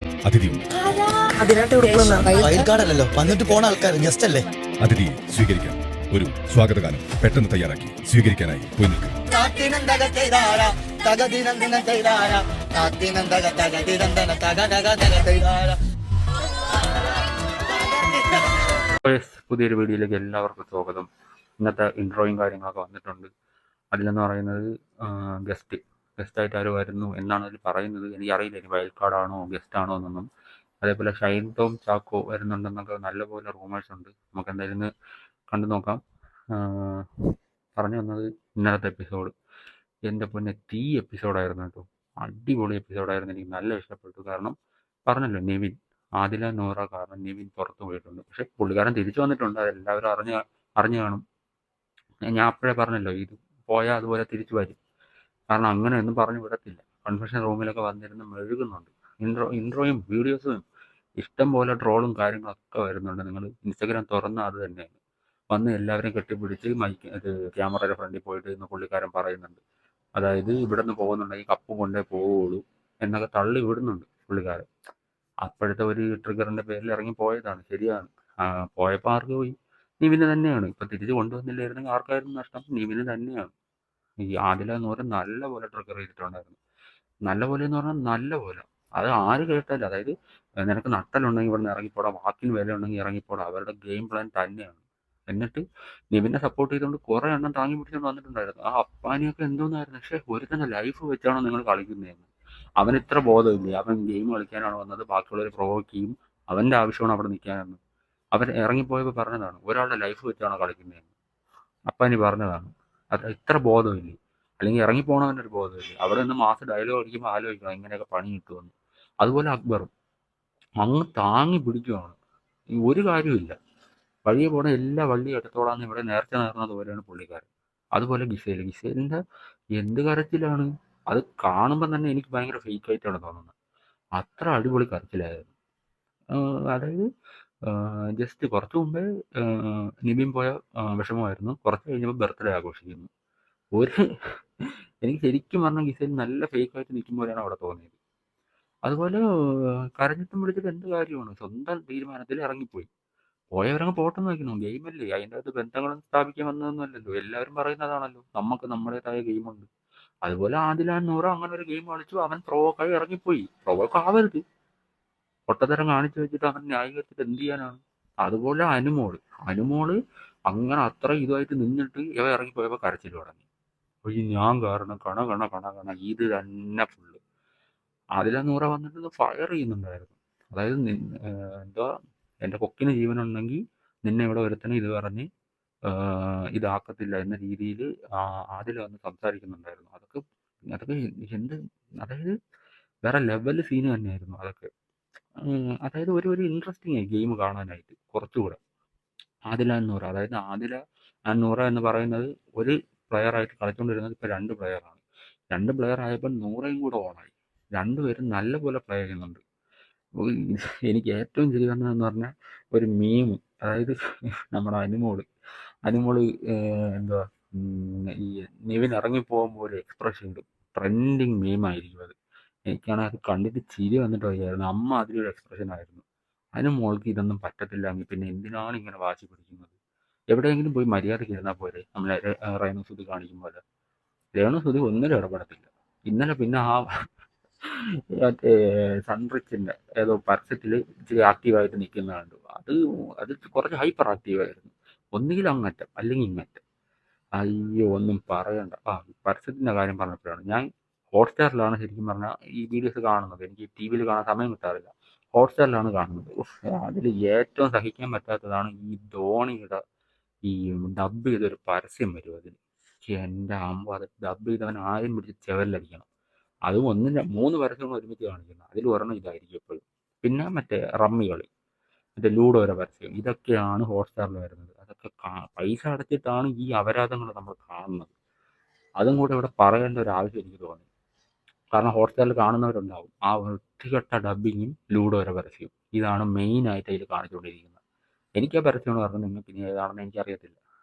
അതിഥിയുണ്ട്. Wild card അല്ലല്ലോ, വന്നിട്ട് പോണ ആൾക്കാർ ഗസ്റ്റ് അല്ലേ. അതിഥിയെ സ്വീകരിക്കാൻ ഒരു സ്വാഗതഗാനം പെട്ടെന്ന് തയ്യാറാക്കി സ്വീകരിക്കാനായി പോയി നിൽക്കും. പുതിയൊരു വീഡിയോയിലേക്ക് എല്ലാവർക്കും സ്വാഗതം. ഇന്നത്തെ ഇൻട്രോയും കാര്യങ്ങളൊക്കെ വന്നിട്ടുണ്ട്. അതിലെന്ന് പറയുന്നത് ഗസ്റ്റായിട്ട് ആര് വരുന്നു എന്നാണ് അതിൽ പറയുന്നത്. എനിക്കറിയില്ല ഇനി വൈൽഡ് കാർഡാണോ ഗസ്റ്റാണോ എന്നൊന്നും. അതേപോലെ ഷൈൻ ടോം ചാക്കോ വരുന്നുണ്ടെന്നൊക്കെ നല്ലപോലെ റൂമേഴ്സ് ഉണ്ട്. നമുക്ക് എന്തായാലും കണ്ടു നോക്കാം. പറഞ്ഞു വന്നത് ഇന്നലത്തെ എപ്പിസോഡ് എൻ്റെ പൊന്നെ തീ എപ്പിസോഡായിരുന്നു കേട്ടോ. അടിപൊളി എപ്പിസോഡായിരുന്നു. എനിക്ക് നല്ല ഇഷ്ടപ്പെട്ടു. കാരണം പറഞ്ഞല്ലോ, നിവിൻ ആദില നൂറ കാരണം നിവിൻ പുറത്തു പോയിട്ടുണ്ട്. പക്ഷെ പുള്ളിക്കാരൻ തിരിച്ചു വന്നിട്ടുണ്ട്. അതെല്ലാവരും അറിഞ്ഞു കാണും. ഞാൻ അപ്പോഴേ പറഞ്ഞല്ലോ, ഇത് പോയാൽ അതുപോലെ തിരിച്ചു വരും. കാരണം അങ്ങനെയൊന്നും പറഞ്ഞു വിടത്തില്ല. കൺഫെഷൻ റൂമിലൊക്കെ വന്നിരുന്ന് മെഴുകുന്നുണ്ട്. ഇൻട്രോയും വീഡിയോസും ഇഷ്ടം പോലെ ട്രോളും കാര്യങ്ങളൊക്കെ വരുന്നുണ്ട്. നിങ്ങൾ ഇൻസ്റ്റഗ്രാം തുറന്നാൽ അത് തന്നെയാണ്. വന്ന് എല്ലാവരെയും കെട്ടിപ്പിടിച്ച് ക്യാമറയുടെ ഫ്രണ്ടിൽ പോയിട്ട് ഇന്ന് പുള്ളിക്കാരൻ പറയുന്നുണ്ട്. അതായത് ഇവിടെ നിന്ന് പോകുന്നുണ്ടെങ്കിൽ കപ്പും കൊണ്ടേ പോവുള്ളൂ എന്നൊക്കെ തള്ളി വിടുന്നുണ്ട് പുള്ളിക്കാരൻ. അപ്പോഴത്തെ ഒരു ട്രിഗറിൻ്റെ പേരിൽ ഇറങ്ങി പോയതാണ്. ശരിയാണ്. പോയപ്പോൾ ആർക്ക് പോയി? നിവിന് തന്നെയാണ്. ഇപ്പം തിരിച്ച് കൊണ്ടുവന്നില്ലായിരുന്നെങ്കിൽ ആർക്കായിരുന്നു നഷ്ടം? നിവിന് തന്നെയാണ്. ഈ ആദില എന്ന് പറഞ്ഞാൽ നല്ല പോലെ ട്രിഗർ ചെയ്തിട്ടുണ്ടായിരുന്നു. നല്ല പോലെ എന്ന് പറഞ്ഞാൽ നല്ല പോലെ. അത് ആര് കേട്ടാലും, അതായത് നിനക്ക് നട്ടലുണ്ടെങ്കിൽ ഇവിടെ നിന്ന് ഇറങ്ങിപ്പോടാം, വാക്കിന് വില ഉണ്ടെങ്കിൽ ഇറങ്ങിപ്പോടാം, അവരുടെ ഗെയിം പ്ലാൻ തന്നെയാണ്. എന്നിട്ട് നിവിനെ സപ്പോർട്ട് ചെയ്തുകൊണ്ട് കുറേ എണ്ണം താങ്ങി പിടിച്ചുകൊണ്ട് വന്നിട്ടുണ്ടായിരുന്നു. ആ അപ്പാനിയൊക്കെ എന്തോന്നായിരുന്നു. പക്ഷേ ഒരു തന്നെ ലൈഫ് വെച്ചാണോ നിങ്ങൾ കളിക്കുന്നതെന്ന്. അവന് ഇത്ര ബോധമില്ലേ? അവൻ ഗെയിം കളിക്കാനാണ് വന്നത്, ബാക്കിയുള്ളവർ പ്രൊവോക്ക് ചെയ്യും, അവൻ്റെ ആവശ്യമാണ് അവിടെ നിൽക്കാനെന്ന്. അവൻ ഇറങ്ങിപ്പോയപ്പോൾ പറഞ്ഞതാണ്, ഒരാളുടെ ലൈഫ് വെച്ചാണോ കളിക്കുന്നതെന്ന്. അപ്പാനി പറഞ്ഞതാണ്. അത് ഇത്ര ബോധമില്ലേ? അല്ലെങ്കിൽ ഇറങ്ങിപ്പോണവനൊരു ബോധമില്ലേ? അവിടെ നിന്ന് മാസ് ഡയലോഗ് അടിക്കുമ്പോൾ ആലോചിക്കണം ഇങ്ങനെയൊക്കെ പണി കിട്ടുമെന്ന്. അതുപോലെ അക്ബറും അങ്ങ് താങ്ങി പിടിക്കുവാണ്. ഒരു കാര്യമില്ല, വഴിയെ പോണ എല്ലാ വള്ളിയും എടുത്തോളാന്ന് ഇവിടെ നേർച്ച നേർന്നത് പോലെയാണ് പുള്ളിക്കാരൻ. അതുപോലെ ഗിസേലിൻ്റെ എന്ത് കരച്ചിലാണ്. അത് കാണുമ്പോൾ തന്നെ എനിക്ക് ഭയങ്കര ഫേക്ക് ആയിട്ടാണ് തോന്നുന്നത്. അത്ര അടിപൊളി കരച്ചിലായിരുന്നു. അതായത് ജസ്റ്റ് കുറച്ച് മുമ്പേ നിവിൻ പോയ വിഷമമായിരുന്നു. കുറച്ച് കഴിഞ്ഞപ്പോൾ ബർത്ത്ഡേ ആഘോഷിക്കുന്നു. ഒരു എനിക്ക് ശരിക്കും പറഞ്ഞാൽ ഗിസേൽ നല്ല ഫേക്കായിട്ട് നിൽക്കുമ്പോഴാണ് അവിടെ തോന്നിയത്. അതുപോലെ കരഞ്ഞിട്ടും വിളിച്ചിട്ട് എന്ത് കാര്യമാണ്? സ്വന്തം തീരുമാനത്തിൽ ഇറങ്ങിപ്പോയി. പോയവരങ്ങ് പോട്ടെന്ന് വയ്ക്കുന്നു. ഗെയിമല്ലേ, അതിൻ്റെ അകത്ത് ബന്ധങ്ങളും സ്ഥാപിക്കാൻ വന്നതൊന്നുമല്ലല്ലോ. എല്ലാവരും പറയുന്നതാണല്ലോ, നമുക്ക് നമ്മുടേതായ ഗെയിമുണ്ട്. അതുപോലെ ആദില നൂറ അങ്ങനെ ഒരു ഗെയിം കളിച്ചു. അവൻ പ്രൊവോക്കായി ഇറങ്ങിപ്പോയി. പ്രൊവോക്ക് ആവരുത്. പൊട്ടത്തരം കാണിച്ചു വെച്ചിട്ട് അവൻ ന്യായീകരിച്ചിട്ട് എന്ത് ചെയ്യാനാണ്? അതുപോലെ അനുമോള് അങ്ങനെ അത്ര ഇതുമായിട്ട് നിന്നിട്ട് ഇവ ഇറങ്ങിപ്പോയപ്പോൾ കരച്ചിൽ തുടങ്ങി. അപ്പോൾ ഈ ഞാൻ കാരണം കണ ഇത് തന്നെ ഫുള്ള്. അതില നൂറ വന്നിട്ട് ഫയർ ചെയ്യുന്നുണ്ടായിരുന്നു. അതായത് എന്താ, എൻ്റെ കൊക്കിന് ജീവനുണ്ടെങ്കിൽ നിന്നെ ഇവിടെ ഒരുത്തനെ ഇത് പറഞ്ഞ് ഇതാക്കത്തില്ല എന്ന രീതിയിൽ ആദില വന്ന് സംസാരിക്കുന്നുണ്ടായിരുന്നു. അതൊക്കെ എന്ത്, അതായത് വേറെ ലെവൽ സീന് തന്നെയായിരുന്നു അതൊക്കെ. അതായത് ഒരു ഇൻട്രസ്റ്റിംഗ് ആയി ഗെയിം കാണാനായിട്ട് കുറച്ചുകൂടെ. ആദില നൂറ, അതായത് ആദില നൂറ എന്ന് പറയുന്നത് ഒരു പ്ലെയറായിട്ട് കളിച്ചുകൊണ്ടിരുന്നത് ഇപ്പോൾ 2 പ്ലെയറാണ്. 2 പ്ലെയർ ആയപ്പോൾ നൂറയും കൂടെ ഓണായി. രണ്ടുപേരും നല്ല പോലെ പ്ലേ ചെയ്യുന്നുണ്ട്. എനിക്ക് ഏറ്റവും ചിരി വന്നതെന്ന് പറഞ്ഞാൽ ഒരു മീം, അതായത് നമ്മുടെ അനുമോള് എന്തുവാ, ഈ നിവിൻ ഇറങ്ങിപ്പോകുമ്പോൾ ഒരു എക്സ്പ്രഷൻ ഉണ്ട്. ട്രെൻഡിങ് മീമായിരിക്കും അത്. എനിക്കാണെങ്കിൽ അത് കണ്ടിട്ട് ചിരി വന്നിട്ട് വയ്യായിരുന്നു. അമ്മ അതിലൊരു എക്സ്പ്രഷൻ ആയിരുന്നു. അനുമോൾക്ക് ഇതൊന്നും പറ്റത്തില്ലെങ്കിൽ പിന്നെ എന്തിനാണ് ഇങ്ങനെ വാശി പിടിക്കുന്നത്? എവിടെയെങ്കിലും പോയി മര്യാദയ്ക്ക് ഇരുന്നാൽ പോരെ, നമ്മളെ റേണുസുതി കാണിക്കും പോലെ. രേണുസുതി ഒന്നിലും ഇടപെടത്തില്ല. ഇന്നലെ പിന്നെ മറ്റേ സൺറിച്ചിൻ്റെ ഏതോ പരസ്യത്തിൽ ഇച്ചിരി ആക്റ്റീവായിട്ട് നിൽക്കുന്ന കണ്ടു. അത് കുറച്ച് ഹൈപ്പർ ആക്റ്റീവായിരുന്നു. ഒന്നുകിൽ അങ്ങറ്റം അല്ലെങ്കിൽ ഇങ്ങറ്റം. അയ്യോ, ഒന്നും പറയണ്ട. പരസ്യത്തിൻ്റെ കാര്യം പറഞ്ഞപ്പോഴാണ്, ഞാൻ ഹോട്ട്സ്റ്റാറിലാണ് ശരിക്കും പറഞ്ഞാൽ ഈ വീഡിയോസ് കാണുന്നത്. എനിക്ക് ടി വിയിൽ കാണാൻ സമയം കിട്ടാറില്ല. ഹോട്ട്സ്റ്റാറിലാണ് കാണുന്നത്. അതിൽ ഏറ്റവും സഹിക്കാൻ പറ്റാത്തതാണ് ഈ ധോണിയുടെ ഈ ഡബ് ചെയ്തൊരു പരസ്യം വരും അതിൽ. എൻ്റെ അമ്മ, അത് ഡബ് ചെയ്തവൻ ആരും പിടിച്ച് ചെവലിലടിക്കണം. അതും 3 പരസ്യങ്ങൾ ഒരുമിച്ച് കാണിക്കുന്നത്. അതിൽ ഒരെണ്ണം ഇതായിരിക്കും എപ്പോഴും. പിന്നെ മറ്റേ റമ്മി കളി, മറ്റേ ലൂഡോയുടെ പരസ്യം, ഇതൊക്കെയാണ് ഹോട്ട്സ്റ്റാറിൽ വരുന്നത്. അതൊക്കെ പൈസ അടച്ചിട്ടാണ് ഈ അപരാധങ്ങൾ നമ്മൾ കാണുന്നത്. അതും കൂടെ ഇവിടെ പറയേണ്ട ഒരു ആവശ്യം എനിക്ക് തോന്നി. കാരണം ഹോട്ട്സ്റ്റാറിൽ കാണുന്നവരുണ്ടാവും. ആ വൃത്തികെട്ട ഡബ്ബിങ്ങും ലൂഡോയുടെ പരസ്യവും ഇതാണ് മെയിനായിട്ട് അതിൽ കാണിച്ചുകൊണ്ടിരിക്കുന്നത്. എനിക്ക് ആ പരസ്യം എന്ന് പറഞ്ഞാൽ നിങ്ങൾക്ക് ഇനി ഏതാണെന്ന് എനിക്കറിയത്തില്ല.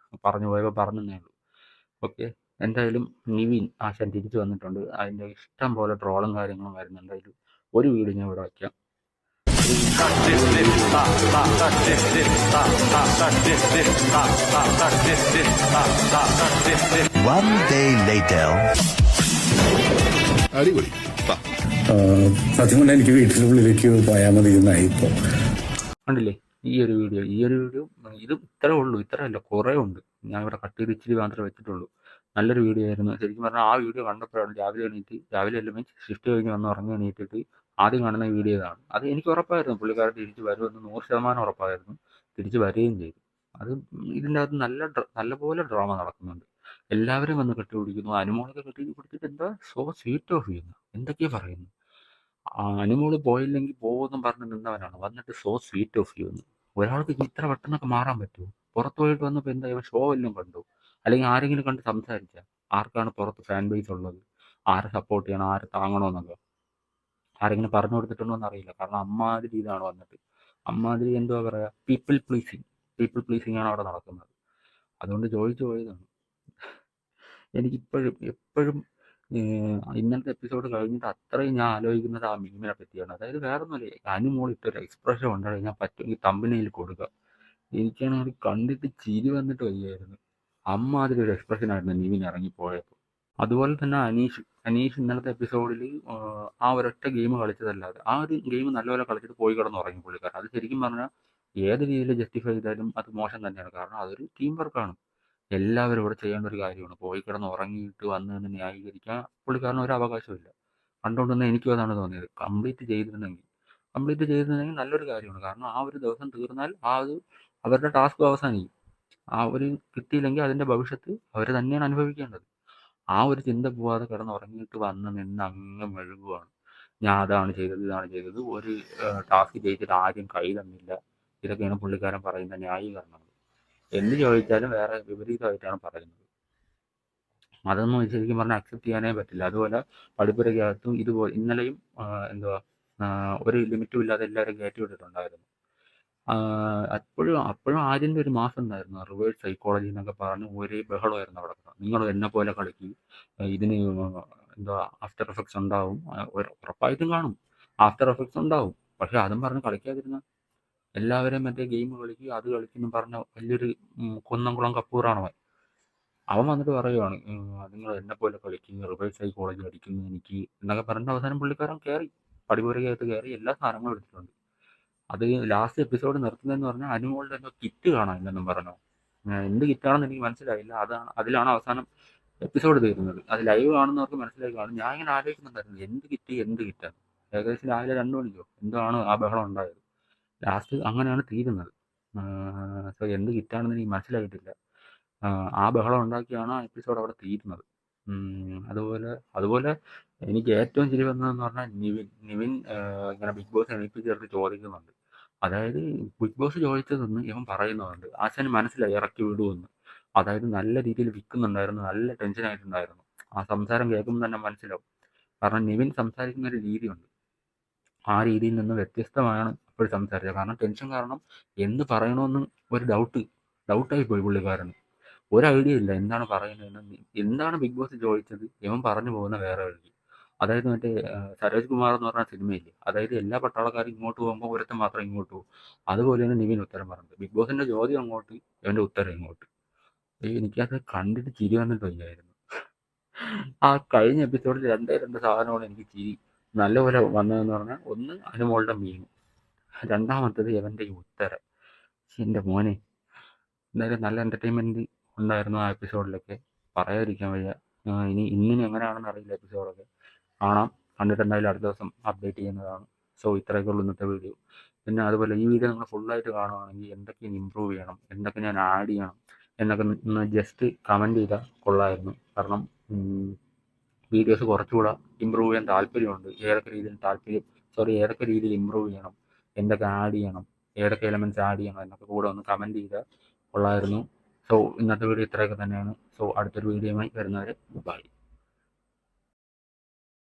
പറഞ്ഞു പോയപ്പോൾ പറഞ്ഞതേ ഉള്ളൂ. ഓക്കെ, എന്തായാലും നിവിൻ ആശാൻ തിരിച്ചു വന്നിട്ടുണ്ട്. അതിൻ്റെ ഇഷ്ടം പോലെ ട്രോളും കാര്യങ്ങളും വരുന്നുണ്ട്. അതിൽ ഒരു വീഡിയോ ഞാൻ ഇവിടെ വയ്ക്കാം. One day later. അടിപൊളി. വാ. സത്യം പറഞ്ഞാൽ എനിക്ക് വീട്ടിനുള്ളിലേക്ക് പോയാൽ മതി എന്നായി ഇപ്പോൾ. കണ്ടില്ലേ ഈ ഒരു വീഡിയോ ഇത് ഇത്രേ ഉള്ളൂ, ഇത്രയല്ല കുറേ ഉണ്ട്. ഞാൻ ഇവിടെ കട്ട് ചെയ്ത് ഇച്ചിരി മാത്രമേ വെച്ചിട്ടുള്ളൂ. നല്ലൊരു വീഡിയോ ആയിരുന്നു. ശരിക്കും പറഞ്ഞാൽ ആ വീഡിയോ കണ്ടപ്പോഴാണ് രാവിലെ എല്ലാം ഷിഫ്റ്റ് കഴിഞ്ഞ് വന്ന് ഉറങ്ങി എണീറ്റിട്ട് ആദ്യം കാണുന്ന വീഡിയോ ഇതാണ്. അത് എനിക്ക് ഉറപ്പായിരുന്നു പുള്ളിക്കാരൻ തിരിച്ച് വരുമെന്ന് 100% ഉറപ്പായിരുന്നു. തിരിച്ച് വരികയും ചെയ്തു. അത് ഇതിൻ്റെ അകത്ത് നല്ലപോലെ ഡ്രാമ നടക്കുന്നുണ്ട്. എല്ലാവരും വന്ന് കെട്ടിപ്പിടിക്കുന്നു. അനുമോളൊക്കെ കെട്ടിപ്പിടിച്ചിട്ട് എന്താ സോ സ്വീറ്റ് ഓഫ് ചെയ്യുന്നു, എന്തൊക്കെയാ പറയുന്നു. അനുമോള് പോയില്ലെങ്കിൽ പോകുമെന്നും പറഞ്ഞ് നിന്നവനാണ് വന്നിട്ട് സോ സ്വീറ്റ് ഓഫ് ചെയ്യുന്നു. ഒരാൾക്ക് ഇത്ര പെട്ടെന്നൊക്കെ മാറാൻ പറ്റുമോ? പുറത്ത് പോയിട്ട് വന്നപ്പോൾ എന്താ ഇവൻ ഷോ എല്ലാം കണ്ടു, അല്ലെങ്കിൽ ആരെങ്കിലും കണ്ട് സംസാരിച്ച ആർക്കാണ് പുറത്ത് ഫാൻ ബേസ് ഉള്ളത്, ആരെ സപ്പോർട്ട് ചെയ്യണം, ആരെ താങ്ങണമെന്നൊക്കെ ആരെങ്കിലും പറഞ്ഞു കൊടുത്തിട്ടുണ്ടോ എന്നറിയില്ല. കാരണം അമ്മാതിരി ഇതാണ് വന്നിട്ട്, അമ്മാതിരി എന്തുവാ പറയുക, പീപ്പിൾ പ്ലീസിങ് ആണ് അവിടെ നടക്കുന്നത്. അതുകൊണ്ട് ചോദിച്ചു പോയതാണ്. എനിക്കിപ്പോഴും എപ്പോഴും ഇന്നത്തെ എപ്പിസോഡ് കഴിഞ്ഞിട്ട് അത്രയും ഞാൻ ആലോചിക്കുന്നത് ആ മീമിനെ പറ്റിയാണ്. അതായത് വേറെ ഒന്നുമില്ല, അനുമോൾ ഇട്ടൊരു എക്സ്പ്രഷൻ ഉണ്ടായി ഞാൻ പറ്റുമെങ്കിൽ തമ്പനയിൽ കൊടുക്കുക. എനിക്കാണെങ്കിൽ കണ്ടിട്ട് ചിരി വന്നിട്ട് വയ്യായിരുന്നു. അമ്മാതിരി ഒരു എക്സ്പ്രഷൻ ആയിരുന്നു നിവിൻ ഇറങ്ങിപ്പോയപ്പോൾ. അതുപോലെ തന്നെ അനീഷ് ഇന്നലത്തെ എപ്പിസോഡിൽ ആ ഒരൊറ്റ ഗെയിം കളിച്ചതല്ലാതെ ആ ഒരു ഗെയിം നല്ലപോലെ കളിച്ചിട്ട് പോയി കിടന്ന് ഉറങ്ങി പുള്ളിക്കാരൻ. അത് ശരിക്കും പറഞ്ഞാൽ ഏത് രീതിയിൽ ജസ്റ്റിഫൈ ചെയ്താലും അത് മോശം തന്നെയാണ്. കാരണം അതൊരു ടീം വർക്കാണ്, എല്ലാവരും ഇവിടെ ചെയ്യേണ്ട ഒരു കാര്യമാണ്. പോയി കിടന്ന് ഉറങ്ങിയിട്ട് വന്ന് നിന്ന് ന്യായീകരിക്കാൻ പുള്ളിക്കാരന് ഒരു അവകാശമില്ല. കണ്ടുകൊണ്ടുവന്ന് എനിക്കും അതാണ് തോന്നിയത്. കംപ്ലീറ്റ് ചെയ്തിരുന്നെങ്കിൽ നല്ലൊരു കാര്യമാണ്. കാരണം ആ ഒരു ദിവസം തീർന്നാൽ അവരുടെ ടാസ്ക് അവസാനിക്കും. ആ ഒരു കിട്ടിയില്ലെങ്കിൽ അതിൻ്റെ ഭവിഷ്യത്ത് അവർ തന്നെയാണ് അനുഭവിക്കേണ്ടത്. ആ ഒരു ചിന്ത പോവാതെ കിടന്ന് ഉറങ്ങിയിട്ട് വന്ന് നിന്ന് അങ്ങ് മെഴുകുവാണ്. ഞാൻ അതാണ് ചെയ്തത്, ഇതാണ് ചെയ്തത്, ഒരു ടാസ്ക് ചെയ്തിട്ട് ആരും കൈ തന്നില്ല. ഇതൊക്കെയാണ് പുള്ളിക്കാരൻ പറയുന്ന ന്യായീകരണങ്ങൾ. എന്ത് ചോദിച്ചാലും വേറെ വിപരീതമായിട്ടാണ് പറയുന്നത്. അതൊന്നും ശരിക്കും പറഞ്ഞാൽ അക്സെപ്റ്റ് ചെയ്യാനേ പറ്റില്ല. അതുപോലെ പഠിപ്പുരയ്ക്കകത്തും ഇതുപോലെ ഇന്നലെയും ഒരു ലിമിറ്റും ഇല്ലാതെ എല്ലാവരും കയറ്റി വിട്ടിട്ടുണ്ടായിരുന്നു. അപ്പോഴും ആര്യൻ്റെ ഒരു മാസം ഉണ്ടായിരുന്നു. റിവേഴ്സ് സൈക്കോളജി എന്നൊക്കെ പറഞ്ഞ് ഒരേ ബഹളമായിരുന്നു അവിടെ. നിങ്ങൾ എന്നെ പോലെ കളിക്കും, ഇതിന് ആഫ്റ്റർ എഫക്ട്സ് ഉണ്ടാവും, ഉറപ്പായിട്ടും കാണും, ആഫ്റ്റർ എഫക്ട്സ് ഉണ്ടാവും. പക്ഷെ അതും പറഞ്ഞ് കളിക്കാതിരുന്ന എല്ലാവരും മറ്റേ ഗെയിം കളിക്കും, അത് കളിക്കുന്നു പറഞ്ഞ വലിയൊരു കുന്നംകുളം കപ്പൂറാണ് അവൻ വന്നിട്ട് പറയുവാണ്, നിങ്ങൾ എന്നെ പോലെ കളിക്കും, റിവേഴ്സ് സൈക്കോളജി അടിക്കുന്നു എനിക്ക് എന്നൊക്കെ പറഞ്ഞ അവസാനം പുള്ളിക്കാരൻ കയറി പടിപുരകത്ത് കയറി എല്ലാ സാധനങ്ങളും എടുത്തിട്ടുണ്ട്. അത് ലാസ്റ്റ് എപ്പിസോഡ് നിർത്തുന്നതെന്ന് പറഞ്ഞാൽ അനുമോളുടെ എന്തോ കിറ്റ് കാണാനില്ലെന്നും പറഞ്ഞു. എന്ത് കിറ്റാണെന്ന് എനിക്ക് മനസ്സിലായില്ല. അതിലാണ് അവസാനം എപ്പിസോഡ് തീരുന്നത്. അത് ലൈവ് കാണുന്നവർക്ക് മനസ്സിലായി കാണും. ഞാൻ ഇങ്ങനെ ആലോചിക്കുന്നുണ്ടായിരുന്നു എന്ത് കിറ്റാണ്. ഏകദേശം രാവിലെ 2 മണിക്കോ എന്താണ് ആ ബഹളം ഉണ്ടായത്. ലാസ്റ്റ് അങ്ങനെയാണ് തീരുന്നത്. സോ എന്ത് കിറ്റാണെന്ന് എനിക്ക് മനസ്സിലായിട്ടില്ല. ആ ബഹളം ഉണ്ടാക്കിയാണ് ആ എപ്പിസോഡ് അവിടെ തീരുന്നത്. അതുപോലെ എനിക്ക് ഏറ്റവും ചിരി വന്നതെന്ന് പറഞ്ഞാൽ നിവിൻ ഇങ്ങനെ ബിഗ് ബോസ് എണീപ്പിച്ചെടുത്ത് ചോദിക്കുന്നുണ്ട്. അതായത് ബിഗ് ബോസ് ചോദിച്ചതെന്ന് ഇവൻ പറയുന്നുണ്ട്. ആശാന് മനസ്സിലായി ഇറക്കി വിടുമെന്ന്. അതായത് നല്ല രീതിയിൽ വിൽക്കുന്നുണ്ടായിരുന്നു, നല്ല ടെൻഷനായിട്ടുണ്ടായിരുന്നു. ആ സംസാരം കേൾക്കുമ്പോൾ തന്നെ മനസ്സിലാവും. കാരണം നിവിൻ സംസാരിക്കുന്ന ഒരു രീതിയുണ്ട്, ആ രീതിയിൽ നിന്ന് വ്യത്യസ്തമാണ് ഇപ്പോൾ സംസാരിച്ചത്. കാരണം ടെൻഷൻ കാരണം എന്ത് പറയണമെന്ന് ഒരു ഡൗട്ടായി പോയി പുള്ളിക്കാരന്. ഒരു ഐഡിയ ഇല്ല എന്താണ് പറയുന്നതെന്ന്. എന്താണ് ബിഗ് ബോസ് ചോദിച്ചത് ഇവൻ പറഞ്ഞു പോകുന്ന വേറെ വഴി. അതായത് മറ്റേ സരോജ് കുമാർ എന്ന് പറഞ്ഞ സിനിമയില്ലേ, അതായത് എല്ലാ പട്ടാളക്കാരും ഇങ്ങോട്ട് പോകുമ്പോൾ ഒരുത്തൻ മാത്രം ഇങ്ങോട്ട് പോകും. അതുപോലെയാണ് നിവിൻ ഉത്തരം പറഞ്ഞത്. ബിഗ് ബോസിൻ്റെ ചോദ്യം അങ്ങോട്ട്, ഇവൻ്റെ ഉത്തരം ഇങ്ങോട്ട്. എനിക്കത് കണ്ടിട്ട് ചിരി വന്നിട്ട് വയ്യായിരുന്നു. ആ കഴിഞ്ഞ എപ്പിസോഡിൽ രണ്ട് സാധനമാണ് എനിക്ക് ചിരി നല്ലപോലെ വന്നതെന്ന് പറഞ്ഞാൽ, ഒന്ന് അനുമോളുടെ മീൻ, രണ്ടാമത്തത് ഇവൻ്റെ ഈ ഉത്തരം. എൻ്റെ മോനെ, എന്തായാലും നല്ല എൻ്റർടൈൻമെൻറ്റ് ഉണ്ടായിരുന്നു ആ എപ്പിസോഡിലൊക്കെ, പറയാതിരിക്കാൻ വയ്യ. ഇന്നിനി എങ്ങനെയാണെന്ന് അറിയില്ല എപ്പിസോഡൊക്കെ. കണ്ടിട്ട് എന്തായാലും അടുത്ത ദിവസം അപ്ഡേറ്റ് ചെയ്യുന്നതാണ്. സോ ഇത്രയൊക്കെ ഉള്ളൂ ഇന്നത്തെ വീഡിയോ. പിന്നെ അതുപോലെ ഈ വീഡിയോ നിങ്ങൾ ഫുള്ളായിട്ട് കാണുകയാണെങ്കിൽ എന്തൊക്കെ ഇമ്പ്രൂവ് ചെയ്യണം, എന്തൊക്കെ ഞാൻ ആഡ് ചെയ്യണം എന്നൊക്കെ ഒന്ന് ജസ്റ്റ് കമൻറ്റ് ചെയ്താൽ കൊള്ളായിരുന്നു. കാരണം വീഡിയോസ് കുറച്ചുകൂടെ ഇമ്പ്രൂവ് ചെയ്യാൻ താല്പര്യമുണ്ട്. ഏതൊക്കെ രീതിയിൽ ഇമ്പ്രൂവ് ചെയ്യണം, എന്തൊക്കെ ആഡ് ചെയ്യണം, ഏതൊക്കെ എലമെൻറ്റ്സ് ആഡ് ചെയ്യണം എന്നൊക്കെ കൂടെ ഒന്ന് കമൻറ്റ് ചെയ്താൽ കൊള്ളായിരുന്നു. സോ ഇന്നത്തെ വീഡിയോ ഇത്രയൊക്കെ തന്നെയാണ്. സോ അടുത്തൊരു വീഡിയോയുമായി വരുന്നവരെ ബൈ.